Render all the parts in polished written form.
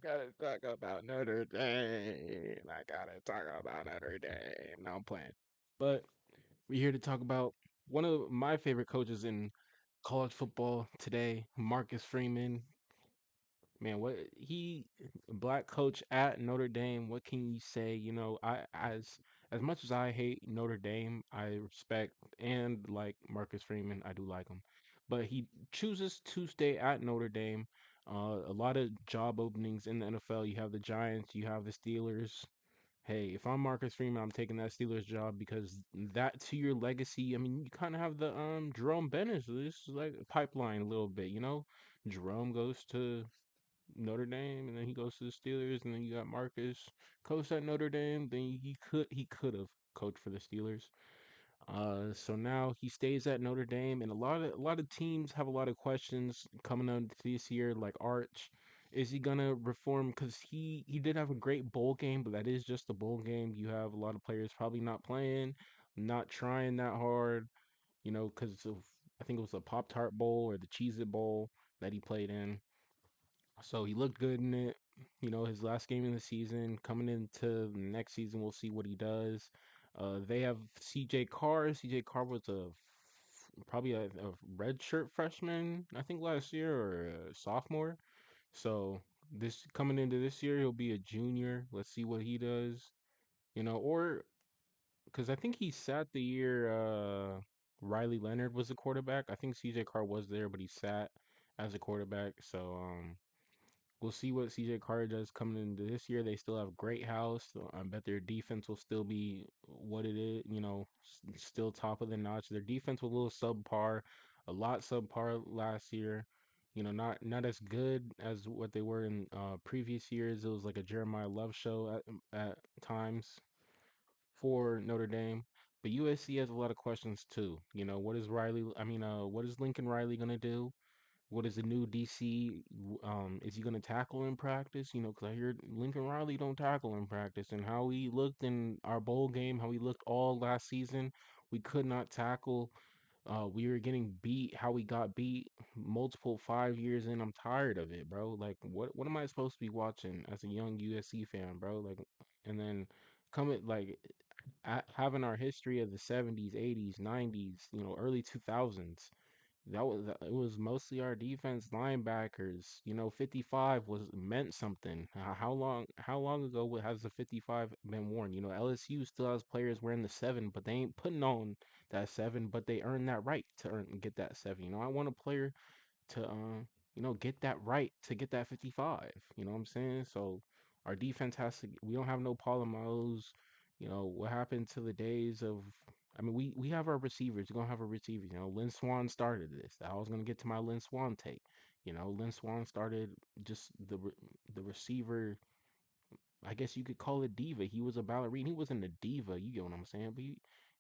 Gotta talk about Notre Dame. I gotta talk about Notre Dame. No, I'm playing. But we're here to talk about one of my favorite coaches in college football today, Marcus Freeman. Man, what he black coach at Notre Dame. What can you say? As much as I hate Notre Dame, I respect and like Marcus Freeman. I do like him, but he chooses to stay at Notre Dame. A lot of job openings in the NFL. You have the Giants, you have the Steelers. Hey, if I'm Marcus Freeman, I'm taking that Steelers job because that to your legacy. I mean, you kind of have the Jerome Bennett. So this is like a pipeline a little bit, you know. Jerome goes to Notre Dame, and then he goes to the Steelers, and then you got Marcus coached at Notre Dame. Then he could have coached for the Steelers. So now he stays at Notre Dame, and a lot of teams have a lot of questions coming up this year, like Arch. Is he gonna reform? Because he did have a great bowl game, but that is just a bowl game. You have a lot of players probably not playing, not trying that hard, because of I think it was the Pop Tart Bowl or the Cheez It Bowl that he played in. So he looked good in it. His last game in the season. Coming into the next season, we'll see what he does. They have CJ Carr. CJ Carr was probably a red shirt freshman, I think last year or a sophomore. So this coming into this year, he'll be a junior. Let's see what he does. Or because I think he sat the year Riley Leonard was the quarterback. I think CJ Carr was there, but he sat as a quarterback. So we'll see what CJ Carter does coming into this year. They still have great house. So I bet their defense will still be what it is, still top of the notch. Their defense was a little subpar, a lot subpar last year. Not as good as what they were in previous years. It was like a Jeremiah Love show at times for Notre Dame. But USC has a lot of questions too. What is Riley? I mean, what is Lincoln Riley gonna do? What is the new DC? Is he gonna tackle in practice? Because I hear Lincoln Riley don't tackle in practice, and how he looked in our bowl game, how he looked all last season, we could not tackle. We were getting beat. How we got beat multiple 5 years in. I'm tired of it, bro. Like, what am I supposed to be watching as a young USC fan, bro? Like, and then coming like having our history of the 70s, 80s, 90s, early 2000s. It was mostly our defense linebackers. 55 was meant something. How long ago has the 55 been worn? LSU still has players wearing the 7, but they ain't putting on that 7, but they earn that right to get that 7. I want a player to get that right to get that 55. You know what I'm saying? So our defense has to. We don't have no Polamalos. What happened to the days of? I mean, we have our receivers. We're gonna have our receivers. Lynn Swan started this. I was gonna get to my Lynn Swan take. Lynn Swan started just the receiver. I guess you could call it diva. He was a ballerina. He wasn't a diva. You get what I'm saying? But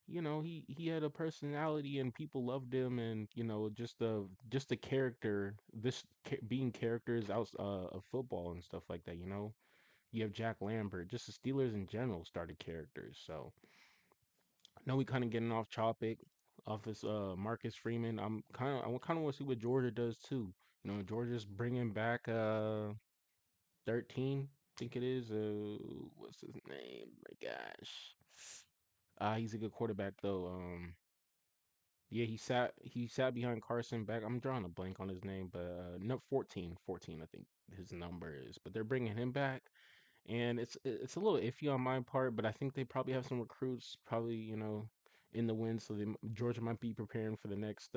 he had a personality and people loved him, and just the character. Being characters out of football and stuff like that. You have Jack Lambert. Just the Steelers in general started characters. So I know we kind of getting off topic. Off this Marcus Freeman. I kind of want to see what Georgia does too. Georgia's bringing back 13, I think it is. What's his name? My gosh. He's a good quarterback though. Yeah, he sat behind Carson back. I'm drawing a blank on his name, but no 14, I think his number is. But they're bringing him back, and it's a little iffy on my part, but I think they probably have some recruits probably in the wind, so Georgia might be preparing for the next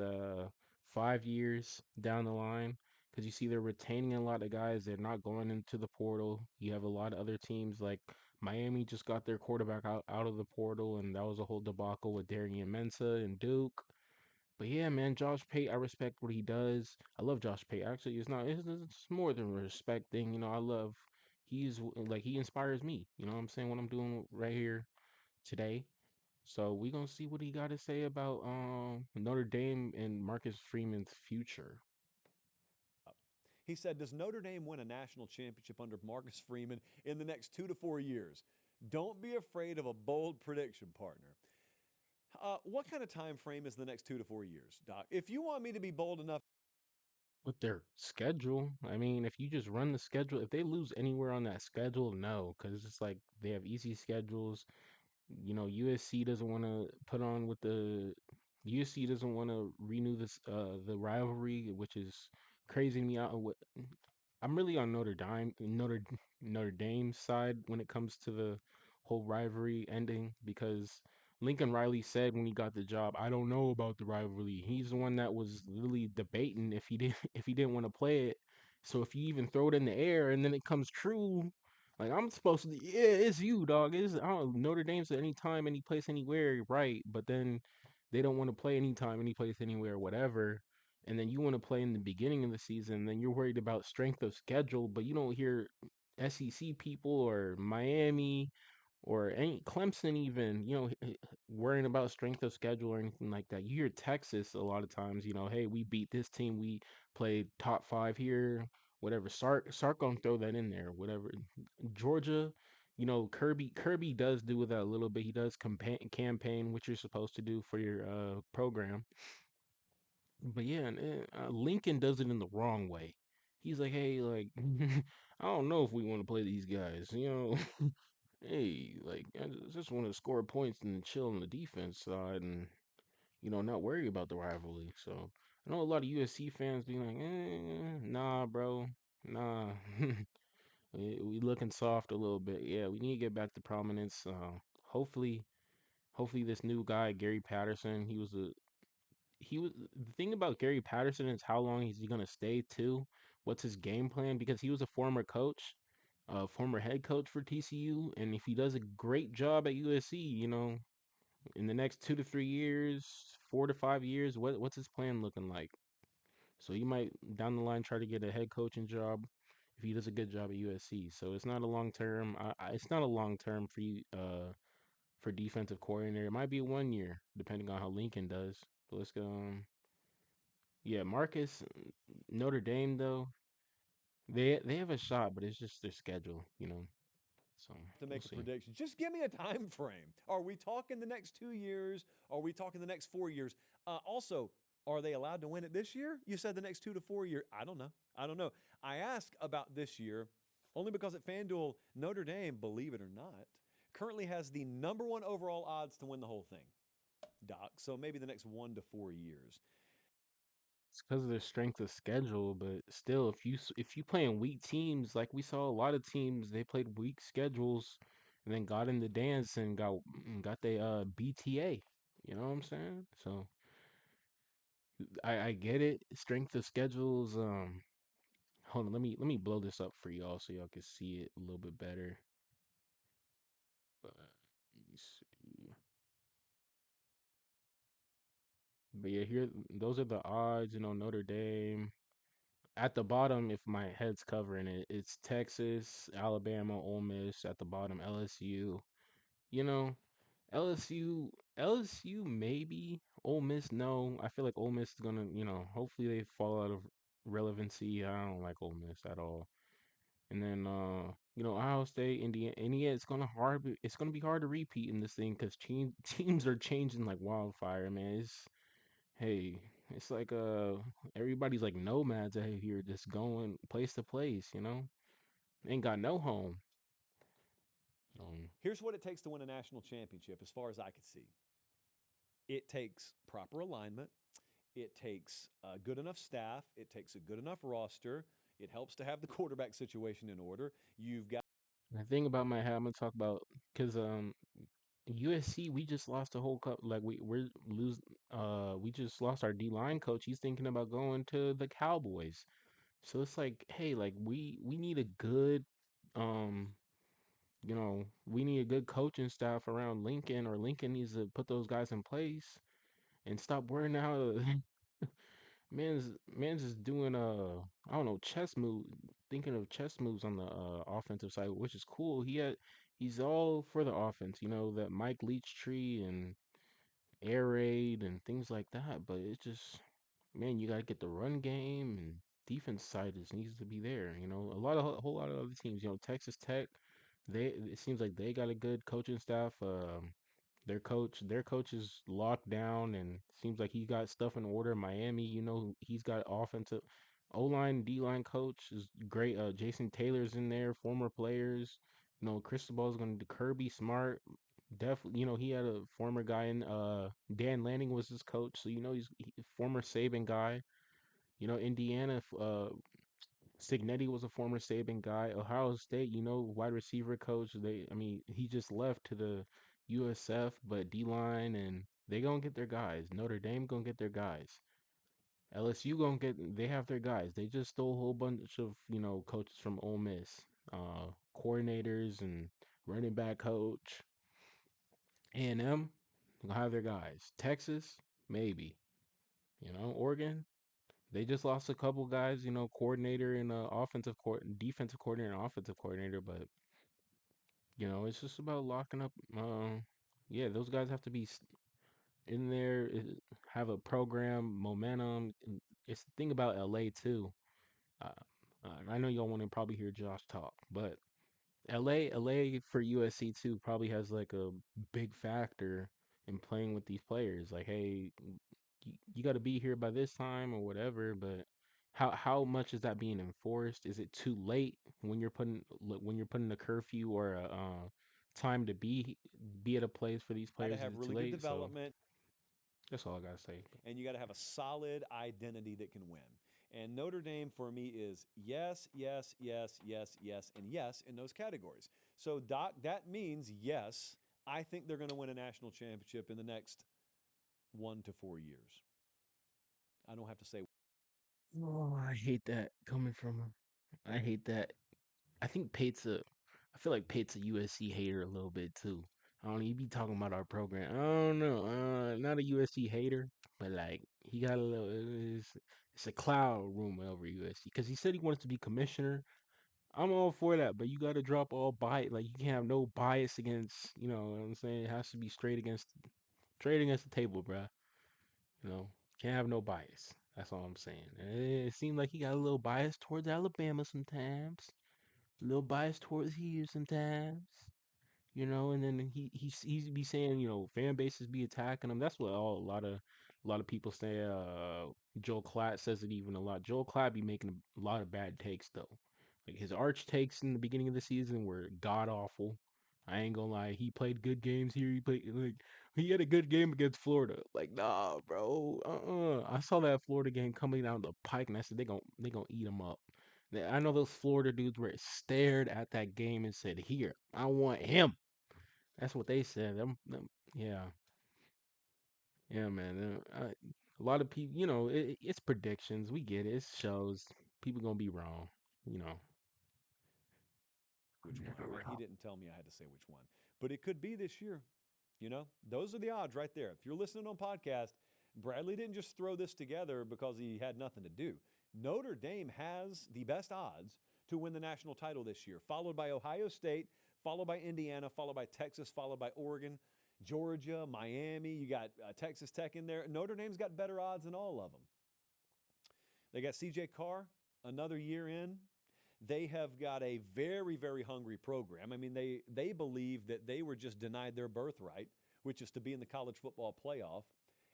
5 years down the line. Because you see, they're retaining a lot of guys. They're not going into the portal. You have a lot of other teams like Miami just got their quarterback out of the portal, and that was a whole debacle with Darian Mensah and Duke. But yeah, man, Josh Pate, I respect what he does. I love Josh Pate. Actually, it's more than a respect thing. He inspires me. You know what I'm saying? What I'm doing right here today. So we gonna see what he got to say about Notre Dame and Marcus Freeman's future. He said, "Does Notre Dame win a national championship under Marcus Freeman in the next 2 to 4 years? Don't be afraid of a bold prediction, partner." What kind of time frame is the next 2 to 4 years, Doc? If you want me to be bold enough with their schedule. I mean, if you just run the schedule, if they lose anywhere on that schedule, no, because it's like they have easy schedules. USC doesn't want to put on with the USC doesn't want to renew the rivalry, which is crazy to me. I'm really on Notre Dame's side when it comes to the whole rivalry ending because Lincoln Riley said when he got the job, I don't know about the rivalry. He's the one that was literally debating if he did if he didn't want to play it. So if you even throw it in the air and then it comes true, like I'm supposed to, yeah, it's you, dog. It's I don't Notre Dame's at any time, any place, anywhere, right? But then they don't want to play anytime, any place, anywhere, whatever. And then you want to play in the beginning of the season, then you're worried about strength of schedule, but you don't hear SEC people or Miami or any Clemson even, worrying about strength of schedule or anything like that. You hear Texas a lot of times, hey, we beat this team, we played top five here, whatever. Sark gonna throw that in there, whatever. Georgia, Kirby does do with that a little bit. He does campaign, which you're supposed to do for your program. But yeah, and, Lincoln does it in the wrong way. He's like, hey, like, I don't know if we want to play these guys. Hey, like, I just want to score points and chill on the defense side, and not worry about the rivalry. So I know a lot of USC fans being like, nah, bro, nah. We looking soft a little bit. Yeah, we need to get back to prominence. Hopefully, hopefully this new guy Gary Patterson. He was the thing about Gary Patterson is how long is he gonna stay too? What's his game plan? Because he was a former coach, former head coach for TCU, and if he does a great job at USC, in the next 2 to 3 years, 4 to 5 years, what's his plan looking like? So he might down the line try to get a head coaching job if he does a good job at USC. So it's not a long term. It's not a long term for you for defensive coordinator. It might be 1 year depending on how Lincoln does. But let's go. Yeah, Marcus, Notre Dame though, they have a shot, but it's just their schedule. So To we'll make a see. prediction. Just give me a time frame. Are we talking the next 2 years? Are we talking the next 4 years? Also, are they allowed to win it this year? You said the next 2 to 4 years. I don't know. I don't know. I ask about this year only because at FanDuel, Notre Dame, believe it or not, currently has the number one overall odds to win the whole thing, Doc. So maybe the next 1 to 4 years. It's because of their strength of schedule, but still, if you playing weak teams, like we saw a lot of teams, they played weak schedules, and then got in the dance and got they BTA. You know what I'm saying? So I get it. Strength of schedules. Hold on, let me blow this up for y'all so y'all can see it a little bit better. Let me see. But yeah, here those are the odds. Notre Dame at the bottom. If my head's covering it, it's Texas, Alabama, Ole Miss at the bottom. LSU. You know, LSU maybe. Ole Miss no. I feel like Ole Miss is gonna. Hopefully they fall out of relevancy. I don't like Ole Miss at all. And then Ohio State, Indiana. It's gonna be hard to repeat in this thing because teams are changing like wildfire, man. Hey, it's like everybody's like nomads out here, just going place to place. Ain't got no home. Um, Here's what it takes to win a national championship, as far as I could see. It takes proper alignment. It takes a good enough staff. It takes a good enough roster. It helps to have the quarterback situation in order. You've got the thing about my hat, I'm gonna talk about because USC, we just lost a whole cup. Like we just lost our D line coach. He's thinking about going to the Cowboys. So it's like, hey, like we need a good um we need a good coaching staff around Lincoln, or Lincoln needs to put those guys in place and stop worrying how man's just doing I don't know, chess move, thinking of chess moves on the offensive side, which is cool. He's all for the offense, that Mike Leach tree and air raid and things like that. But it's just, man, you gotta get the run game and defense side just needs to be there. A whole lot of other teams. Texas Tech, it seems like they got a good coaching staff. Their coach is locked down and seems like he got stuff in order. Miami, he's got O-line, D-line coach is great. Jason Taylor's in there, former players. Cristobal's going to Kirby Smart. Definitely, he had a former guy in Dan Lanning was his coach, so he's former Saban guy. Indiana, Signetti was a former Saban guy. Ohio State, wide receiver coach. I mean, he just left to the USF, but D line and they gonna get their guys. Notre Dame gonna get their guys. LSU gonna get. They have their guys. They just stole a whole bunch of coaches from Ole Miss, coordinators and running back coach. A&M gonna have their guys. Texas, maybe. Oregon, they just lost a couple guys, coordinator and defensive coordinator and offensive coordinator, but it's just about locking up. Yeah, those guys have to be in there, have a program, momentum. And it's the thing about LA too. Uh, I know y'all want to probably hear Josh talk, but LA for USC too probably has like a big factor in playing with these players. Like, hey, you got to be here by this time or whatever. But how much is that being enforced? Is it too late when you're putting a curfew or a time to be at a place for these Got to players? Is have it too really good late? So development, that's all I gotta say. and you got to have a solid identity that can win. And Notre Dame for me is yes, yes, yes, yes, yes, and yes in those categories. So, Doc, that means yes, I think they're going to win a national championship in the next 1 to 4 years. I don't have to say. Oh, I hate that coming from him. I hate that. I think Pate's a. I feel like Pate's a USC hater a little bit too. I don't know. He be talking about our program. I don't know. Not a USC hater, but like he got a little. It's a cloud rumor over USC because he said he wants to be commissioner. I'm all for that, but you got to drop all bias. Like you can't have no bias against. You know what I'm saying? It has to be straight against the table, bruh. Can't have no bias. That's all I'm saying. And it seemed like he got a little bias towards Alabama sometimes, a little bias towards here sometimes. And then he's be saying, fan bases be attacking him. That's what a lot of people say. Joel Klatt says it even a lot. Joel Klatt be making a lot of bad takes though. Like his arch takes in the beginning of the season were god awful. I ain't gonna lie. He played good games here. He had a good game against Florida. Like nah, bro. I saw that Florida game coming down the pike, and I said they gonna eat him up. I know those Florida dudes were stared at that game and said, "Here, I want him." That's what they said. Yeah, yeah, man. A lot of people, it's predictions. We get it. It shows people gonna be wrong. You know. Which one. And he didn't tell me I had to say which one. But it could be this year. Those are the odds right there. If you're listening on podcast, Bradley didn't just throw this together because he had nothing to do. Notre Dame has the best odds to win the national title this year, followed by Ohio State, followed by Indiana, followed by Texas, followed by Oregon, Georgia, Miami. You got Texas Tech in there. Notre Dame's got better odds than all of them. They got CJ Carr another year in. They have got a very, very hungry program. I mean, they believe that they were just denied their birthright, which is to be in the college football playoff.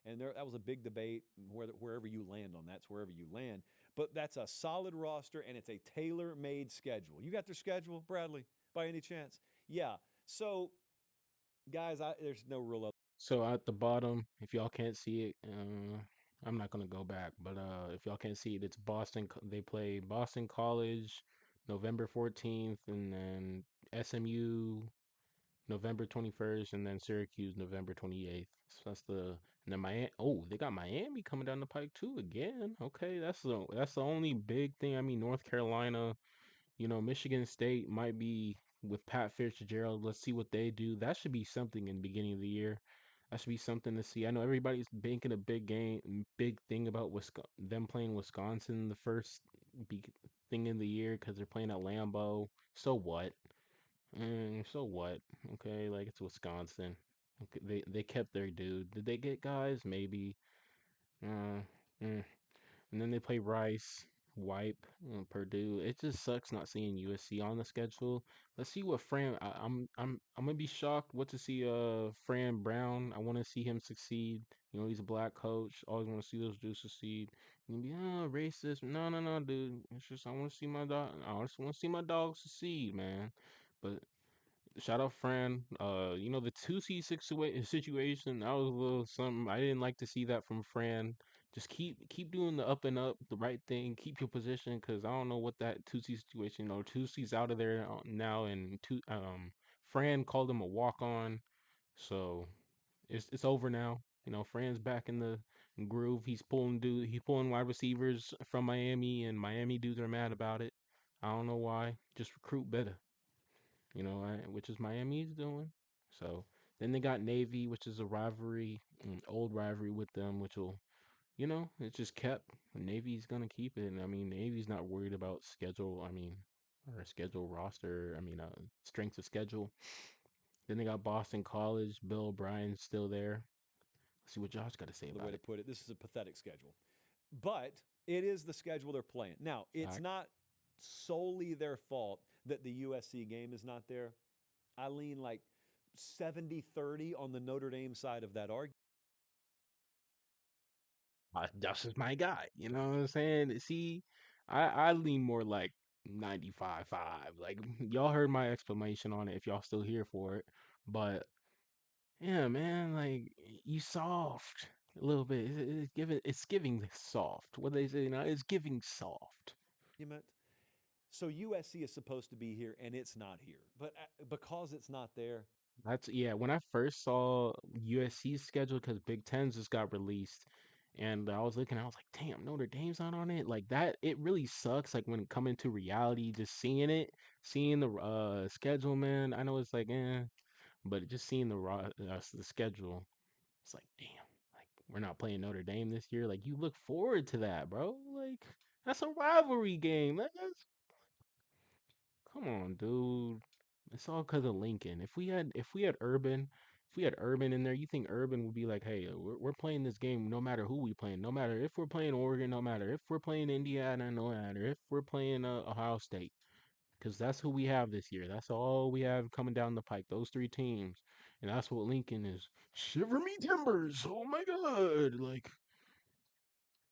And that was a big debate. Wherever you land on that's wherever you land. But that's a solid roster, and it's a tailor-made schedule. You got their schedule, Bradley, by any chance? Yeah. So, guys, there's no real other. So at the bottom, if y'all can't see it, I'm not gonna go back, but if y'all can't see it, it's Boston. They play Boston College, November 14th, and then SMU November 21st, and then Syracuse November 28th. So that's and then Miami. Oh, they got Miami coming down the pike too again. Okay, that's the only big thing. I mean, North Carolina, Michigan State might be with Pat Fitzgerald. Let's see what they do. That should be something in the beginning of the year. That should be something to see. I know everybody's making a big thing about them playing Wisconsin the first big thing in the year because they're playing at Lambeau. So what? So what? Okay, like it's Wisconsin. Okay, they kept their dude. Did they get guys? Maybe. Uh, mm. And then they play Rice, Wipe, Purdue. It just sucks not seeing USC on the schedule. Let's see what I'm gonna be shocked what to see Fran Brown. I want to see him succeed. He's a black coach. Always want to see those dudes succeed. You be racist. No, no, no, dude. It's just I want to see my dog. I just want to see my dog succeed, man. But shout out Fran. The 2C situation, that was a little something. I didn't like to see that from Fran. Just keep doing the up and up, the right thing. Keep your position, cause I don't know what that 2C situation. 2C's out of there now, and Fran called him a walk on, so it's over now. Fran's back in the groove. He's pulling wide receivers from Miami, and Miami dudes are mad about it. I don't know why. Just recruit better, which is Miami's doing. So then they got Navy, which is a rivalry, an old rivalry with them, which will, it's just kept. Navy's gonna keep it. And I mean, Navy's not worried about schedule. I mean, or schedule roster. I mean, strength of schedule. Then they got Boston College. Bill O'Brien's still there. Let's see what Josh got to say The way about to it. put it. This is a pathetic schedule, but it is the schedule they're playing. Now, it's Facts. not solely their fault that the USC game is not there. I lean like 70-30 on the Notre Dame side of that argument. Josh is my guy. You know what I'm saying? See, I lean more like 95-5. Like y'all heard my explanation on it if y'all still here for it. But yeah, man, like you soft a little bit. It's giving soft. What they say now, it's giving soft. So USC is supposed to be here and it's not here. But because it's not there, That's yeah. When I first saw USC's schedule, because Big Ten just got released, and I was looking, I was like, damn, Notre Dame's not on it. Like that, it really sucks. Like when it coming to reality, just seeing it, seeing the schedule, man. I know it's like, but just seeing the schedule, it's like, damn, like we're not playing Notre Dame this year. Like you look forward to that, bro. Like that's a rivalry game. Come on, dude. It's all because of Lincoln. If we had Urban in there, you think Urban would be like, hey, we're playing this game no matter who we playing, no matter if we're playing Oregon, no matter if we're playing Indiana, no matter if we're playing Ohio State, because that's who we have this year. That's all we have coming down the pike. Those three teams, and that's what Lincoln is. Shiver me timbers! Oh my God! Like,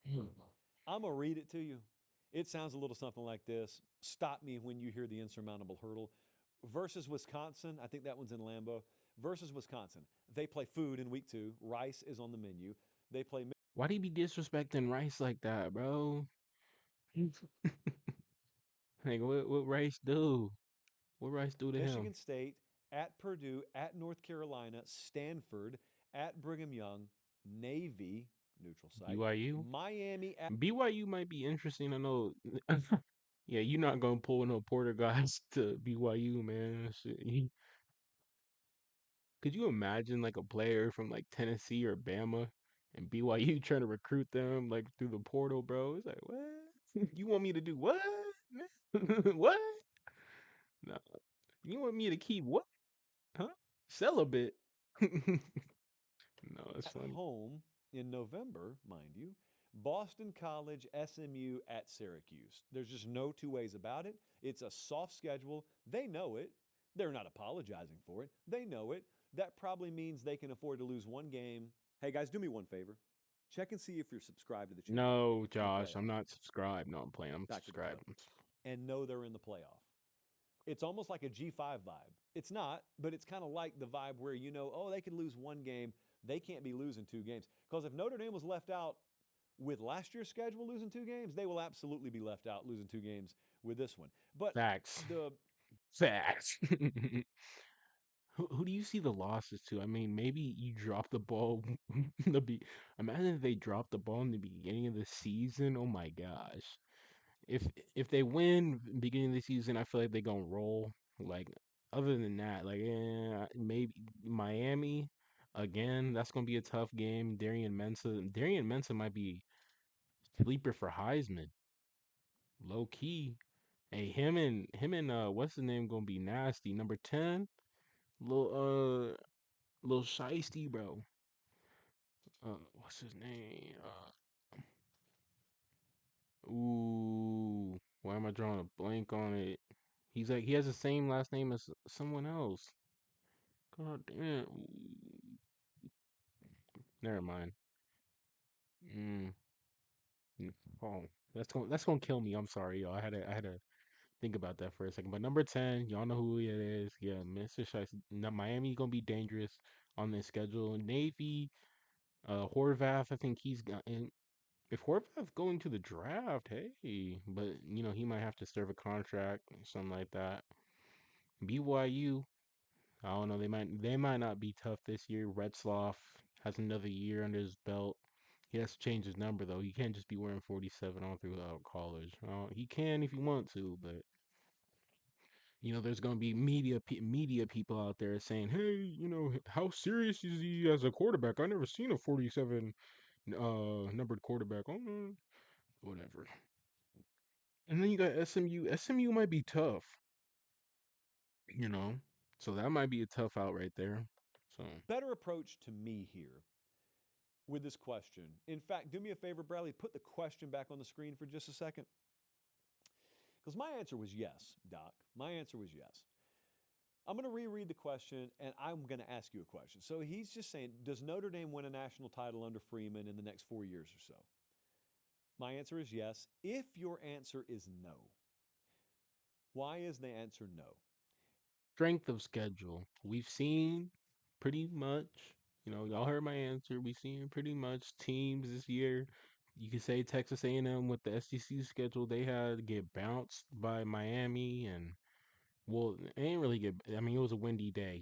I'm going to read it to you. It sounds a little something like this. Stop me when you hear the insurmountable hurdle. Versus Wisconsin, I think that one's in Lambeau. Versus Wisconsin, they play food in week 2. Rice is on the menu. They play why do you be disrespecting Rice like that, bro? Like, what Rice do? What Rice do to him? Michigan State, at Purdue, at North Carolina, Stanford, at Brigham Young, Navy, neutral site, BYU? Miami, at BYU might be interesting. I know. Yeah, you're not gonna pull no Porter guys to BYU, man. Shit. Could you imagine like a player from like Tennessee or Bama and BYU trying to recruit them like through the portal, bro? It's like, what? You want me to do what? What? No. You want me to keep what? Huh? Celibate? No, it's funny. home in November, mind you. Boston College, SMU at Syracuse. There's just no two ways about it. It's a soft schedule. They know it. They're not apologizing for it. They know it. That probably means they can afford to lose one game. Hey guys, do me one favor. Check and see if you're subscribed to the channel No, in the Josh, I'm playoff. not subscribed. No, I'm playing. I'm Back to the subscribed. clip. And know they're in the playoff. It's almost like a G5 vibe. It's not, but it's kind of like the vibe where oh, they could lose one game. They can't be losing 2 games. Because if Notre Dame was left out with last year's schedule losing 2 games, they will absolutely be left out losing 2 games with this one. But Facts. the Facts. Who do you see the losses to? I mean, maybe you drop the ball. the be Imagine if they dropped the ball in the beginning of the season. Oh my gosh. If if they win beginning of the season, I feel like they're gonna roll. Like other than that, like maybe Miami again. That's gonna be a tough game. Darian Mensa might be sleeper for Heisman. Low key. Hey, him and what's the name gonna be nasty. Number 10, little shiesty, bro. What's his name? Ooh, why am I drawing a blank on it? He has the same last name as someone else. God damn. Ooh, never mind. Mm. Mm, oh, that's gonna kill me. I'm sorry, y'all. I had to think about that for a second. But number 10, y'all know who it is. Yeah, Mr. Shice. Now Miami gonna be dangerous on this schedule. Navy, Horvath. I think he's got. And if Horvath going to the draft, hey, but he might have to serve a contract, something like that. BYU. I don't know. They might not be tough this year. Retzloff has another year under his belt. He has to change his number though. He can't just be wearing 47 all throughout college. He can if he want to, but there's going to be media people out there saying, "Hey, how serious is he as a quarterback? I never seen a 47 numbered quarterback." Oh, no, whatever. And then you got SMU. SMU might be tough, you know. So that might be a tough out right there. So Better approach to me here with this question. In fact, do me a favor, Bradley, put the question back on the screen for just a second. Because my answer was yes, Doc. My answer was yes. I'm going to reread the question and I'm going to ask you a question. So he's just saying, does Notre Dame win a national title under Freeman in the next 4 years or so? My answer is yes. If your answer is no, why is the answer no? strength of schedule. We've seen pretty much, y'all heard my answer. We've seen pretty much teams this year. You could say Texas A&M with the SEC schedule they had get bounced by Miami and well, it ain't really get. I mean, it was a windy day.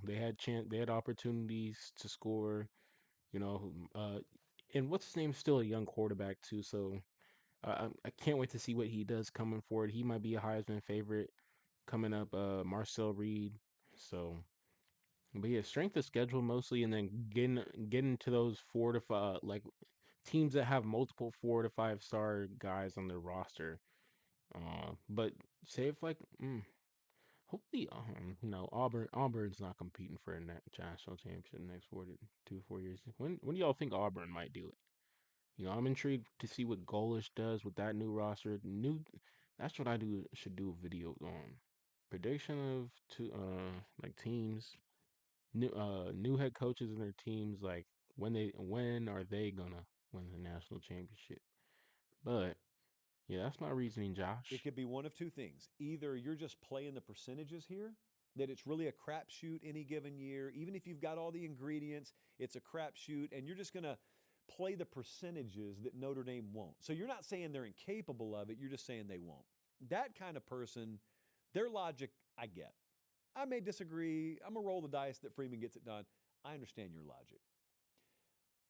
They had opportunities to score. You know, and what's his name? Still a young quarterback too. So I can't wait to see what he does coming forward. He might be a Heisman favorite coming up. Marcel Reed. So, but yeah, strength of schedule mostly, and then getting to those 4 to 5 like teams that have multiple 4 to 5 star guys on their roster. But say if like. Hopefully, Auburn's not competing for a national championship next 4 years. When do y'all think Auburn might do it? I'm intrigued to see what Golish does with that new roster. That's what I do should do a video on. Prediction of two like teams, new head coaches and their teams. Like when are they gonna win the national championship? But yeah, that's my reasoning, It Josh. could be one of two things. Either you're just playing the percentages here, that it's really a crapshoot any given year. Even if you've got all the ingredients, it's a crapshoot, and you're just going to play the percentages that Notre Dame won't. So you're not saying they're incapable of it, you're just saying they won't. That kind of person, their logic, I get. I may disagree. I'm going to roll the dice that Freeman gets it done. I understand your logic.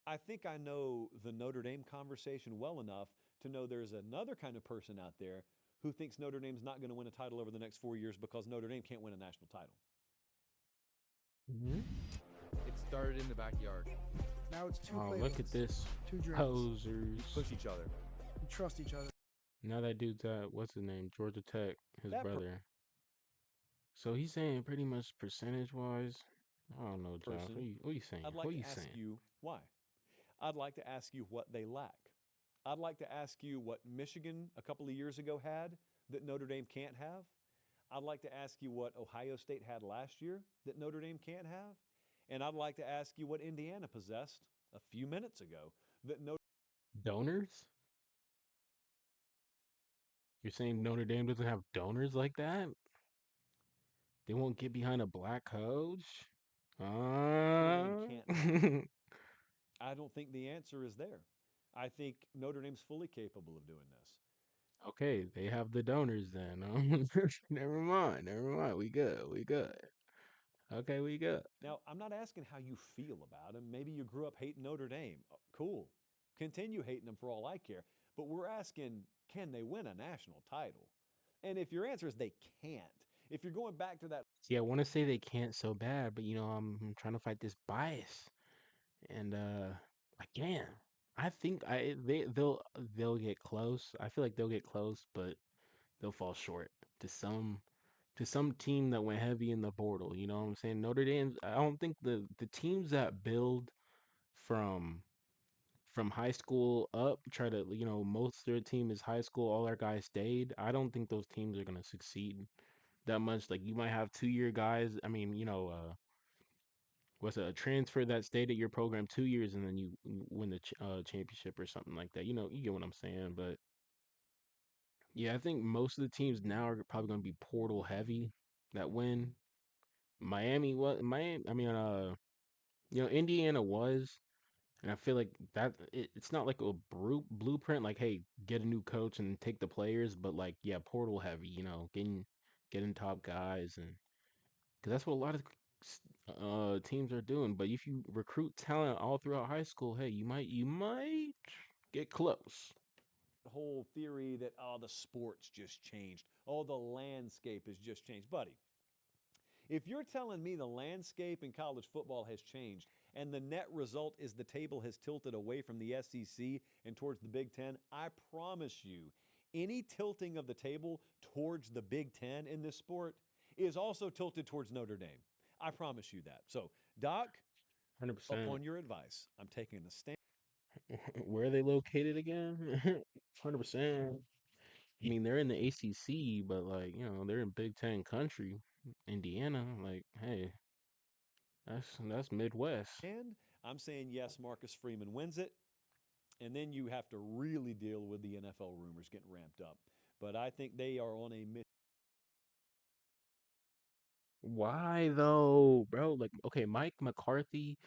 I think I know the Notre Dame conversation well enough to know there's another kind of person out there who thinks Notre Dame's not going to win a title over the next 4 years because Notre Dame can't win a national title. Hmm. It started in the backyard. Now it's two Oh, look at Clevelands, this two dreams. You posers. push each other. You trust each other. Now that dude's at what's his name? Georgia Tech, his That brother. So he's saying pretty much percentage wise. I don't know, Josh. person, What you saying? I'd like What to you ask saying? you why. I'd like to ask you what they lack. I'd like to ask you what Michigan a couple of years ago had that Notre Dame can't have. I'd like to ask you what Ohio State had last year that Notre Dame can't have. And I'd like to ask you what Indiana possessed a few minutes ago that Notre Donors? You're saying Notre Dame doesn't have donors like that? They won't get behind a black coach? Dame Uh... can't have. I don't think the answer is there. I think Notre Dame's fully capable of doing this. okay, they have the donors then. Never mind. Never mind. We good. We good. Okay, we good. Now, I'm not asking how you feel about them. Maybe you grew up hating Notre Dame. Cool. Continue hating them for all I care. But we're asking, can they win a national title? And if your answer is they can't, if you're going back to that, See, I want to say they can't so bad, but I'm trying to fight this bias, and I can. I think they'll get close. I feel like they'll get close, but they'll fall short to some team that went heavy in the portal. You know what I'm saying? Notre Dame. I don't think the teams that build from from high school up try to most of their team is high school. All their guys stayed. I don't think those teams are gonna succeed that much. Like you might have 2 year guys. I mean, what's a transfer that stayed at your program 2 years and then you win the championship or something like that. You get what I'm saying. But yeah, I think most of the teams now are probably going to be portal heavy that win. Miami was Miami. I mean, Indiana was, and I feel like it's not like a blueprint. Like, hey, get a new coach and take the players, but like, yeah, portal heavy. Getting top guys, and because that's what a lot of teams are doing. But if you recruit talent all throughout high school, hey, you might get close. Whole theory that, oh, the sports just changed. Oh, the landscape has just changed. Buddy, if you're telling me the landscape in college football has changed and the net result is the table has tilted away from the SEC and towards the Big Ten, I promise you, any tilting of the table towards the Big Ten in this sport is also tilted towards Notre Dame. I promise you that. So, Doc, 100%. upon your advice, I'm taking the stand. Where are they located again? 100%. I mean, they're in the ACC, but like, they're in Big Ten country, Indiana. Like, hey, that's Midwest. And I'm saying yes, Marcus Freeman wins it. And then you have to really deal with the NFL rumors getting ramped up. But I think they are on a mission. Why though, bro? Like, okay, Mike McCarthy.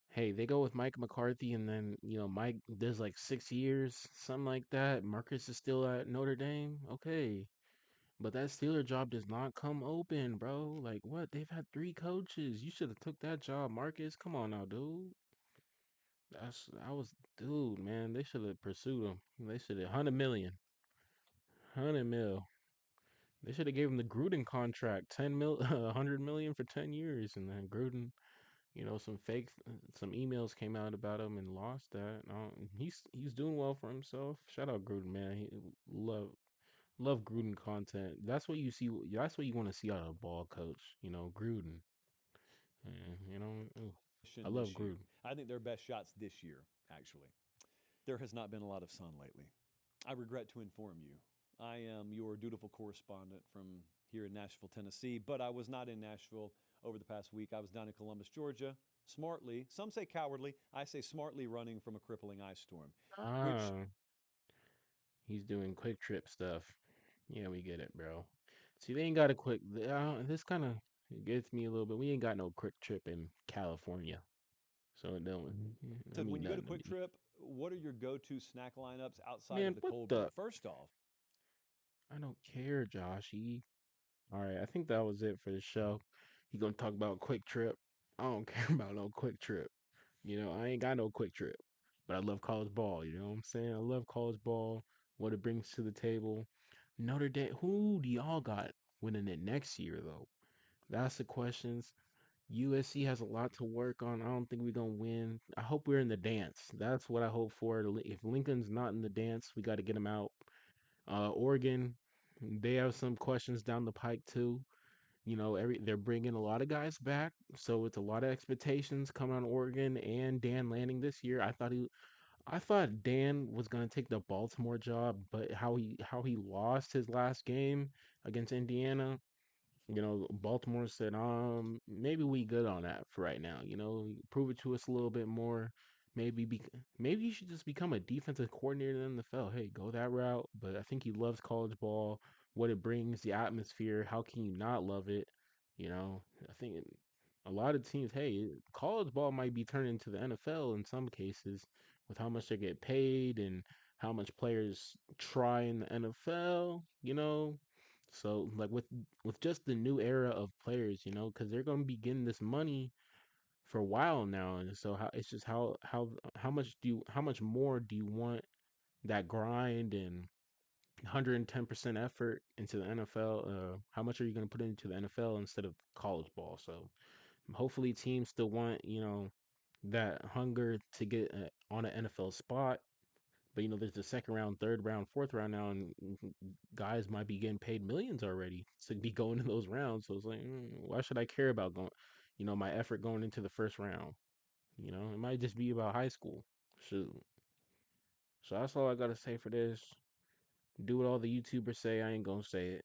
Hey, they go with Mike McCarthy, and then Mike does like 6 years, something like that. Marcus is still at Notre Dame. Okay, but that Steeler job does not come open, bro. Like, what? They've had three coaches. You should have took that job, Marcus. Come on now, dude. Dude, man. They should have pursued him. They should have 100 million, 100 mil. They should have gave him the Gruden contract, 10 mil, 100 million for 10 years, and then Gruden, some emails came out about him and lost that. He's doing well for himself. Shout out Gruden, man. Love Gruden content. That's what you see. That's what you want to see out of a ball coach. Gruden. And, I love This year. Gruden. I think their best shots this year, actually. There has not been a lot of sun lately. I regret to inform you. I am your dutiful correspondent from here in Nashville, Tennessee, but I was not in Nashville over the past week. I was down in Columbus, Georgia, smartly, some say cowardly, I say smartly running from a crippling ice storm, which Ah, he's doing quick trip stuff. Yeah, we get it, bro. See, they ain't got a this kind of gets me a little bit. We ain't got no quick trip in California, so it don't. I said, mean when you go to nothing to Quick me. Trip, what are your go to snack lineups outside of Man, the what cold brew? the? First off, I don't care, Joshy. All right, I think that was it for the show. He gonna talk about quick trip. I don't care about no quick trip. I ain't got no quick trip, but I love college ball. You know what I'm saying? I love college ball. What it brings to the table. Notre Dame. Who do y'all got winning it next year though? That's the questions. USC has a lot to work on. I don't think we're gonna win. I hope we're in the dance. That's what I hope for. If Lincoln's not in the dance, we got to get him out. Oregon, they have some questions down the pike too. They're bringing a lot of guys back, so it's a lot of expectations coming on Oregon and Dan Lanning this year. I thought Dan was gonna take the Baltimore job, but how he lost his last game against Indiana, Baltimore said, maybe we good on that for right now. Prove it to us a little bit more. Maybe maybe you should just become a defensive coordinator in the NFL. Hey, go that route. But I think he loves college ball, what it brings, the atmosphere. How can you not love it? I think a lot of teams, hey, college ball might be turned into the NFL in some cases with how much they get paid and how much players try in the NFL. So like with just the new era of players, because they're going to be getting this money for a while now, and so it's just how much more do you want that grind and 110% effort into the NFL? How much are you going to put into the NFL instead of college ball? So hopefully teams still want that hunger to get on an NFL spot. But there's the second round, third round, fourth round now, and guys might be getting paid millions already to be going in those rounds. So it's like, why should I care about going, my effort going into the first round? It might just be about high school. Shoot. So that's all I gotta say for this. Do what all the YouTubers say. I ain't gonna say it.